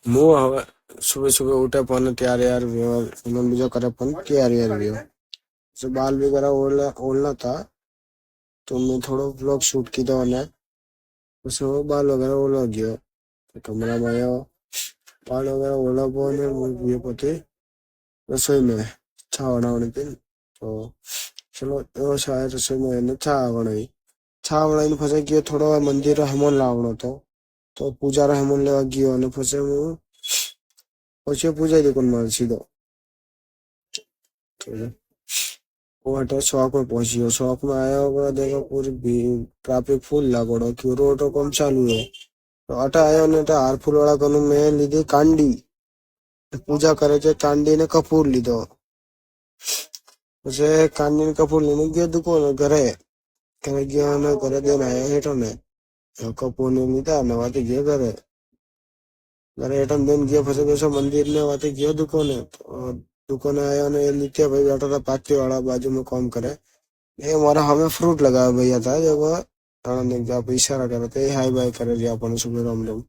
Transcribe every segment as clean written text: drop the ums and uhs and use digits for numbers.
હું હવે સુબह सुबह उठे पण ત્યારે यार मन बीजो करे पण ત્યારે यार व्यो सो बाल वगैरह ओढ़ना था तो मैं थोड़ो व्लॉग शूट कीधो ने પછી બાલ વગેરે ઓળવા ગયો કમરામાં આવ્યો બાલ વગેરે ઓળવો ને હું ગયો પછી રસોઈ में छा बनावनी थी तो चलो एवो शायद रसोई में એને छा बनाई छा बनाવીને પછી ગયો થોડો મંદિર હેમોન લાવવાનો હતો તો પૂજા હેમોન લેવા ગયો અને પછી હું पूजा दुकान में सीधो तो वो हटे शॉप में पहुंची गयो शॉप में आया होगा देखो पूरी ट्रैफिक फुल लागोड़ो क्यों रोड कम चालू है तो अटे आयो ने तो हार फूल वाला कनु मैं लीधी कांडी पूजा करे छे कांडी ने कपूर लीधो પછી કાંડી ને કપૂર લઈને ગયો દુકાને ઘરે ગયો અને ઘરે દેને આયા હેઠો ને કપૂર ને લીધા ને વાતે ગયો ઘરે ઘરે હેઠો દેને ગયો પછી બેસો મંદિર ને વાતે ગયો दुकान आया ने नित्या भाई बैठा था पाथी वाला बाजू में काम करे ये हमारा हमें फ्रूट लगाया भैया था जब आप इशारा करे थे हाई बाय करे जी अपन सुबह राम राम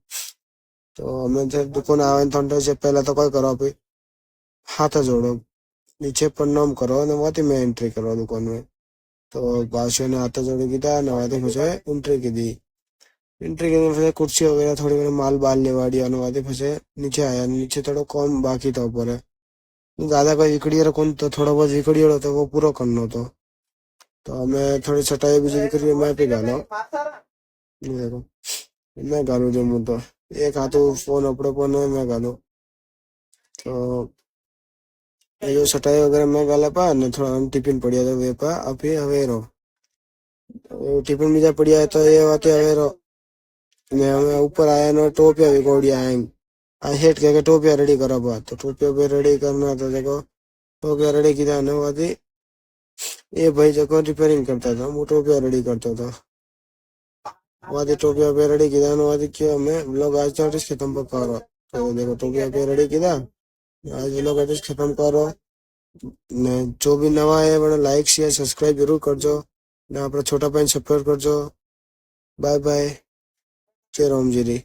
तो हमें दुकान आवे थोड़े से पहले तो कोई करो भाई हाथ जोड़ो नीचे प्रणाम करो ने वहां मैं एंट्री करो दुकान में तो बादशाह ने हाथ जोड़ी कीधा ने वहां मुझे एंट्री की दी एंट्री करने फिर कुर्सी वगैरह थोड़ी घनी माल बाल लेवाड़ी और फिर नीचे आया नीचे थोड़ा कम बाकी था ऊपर ज्यादा कोई विकड़ियो कौन तो थोड़ा बहुत विकड़ियो तो वो पूरा करना तो हमें थोड़ी चटाई बीजी विकड़ी मैं पे गालो ये देखो मैं गालू जो मुँह तो एक हाथ फोन अपने फोन मैं गालू तो ये जो चटाई वगैरह मैं गाला पा ने थोड़ा टिफिन पड़िया तो वे पा अभी हवेरो टिफिन बीजा पड़िया है तो ये बात हवेरो ने हमें ऊपर आया ना टोपिया विकोड़िया आए हेट के टोपिया रेडी करा बा तो टोपिया पे रेडी करना तो देखो टोपिया रेडी किया ने वादी ये भाई जको रिपेयरिंग करता था वो टोपिया रेडी करता था वादी टोपिया पे रेडी किया ने वादी क्यों मैं व्लॉग आज तक खत्म पर करो तो देखो टोपिया पे रेडी किया आज व्लॉग आज खत्म करो ने जो भी नवा है मैंने लाइक शेयर सब्सक्राइब जरूर करजो ने अपना छोटा भाई सपोर्ट करजो बाय बाय जय राम जी।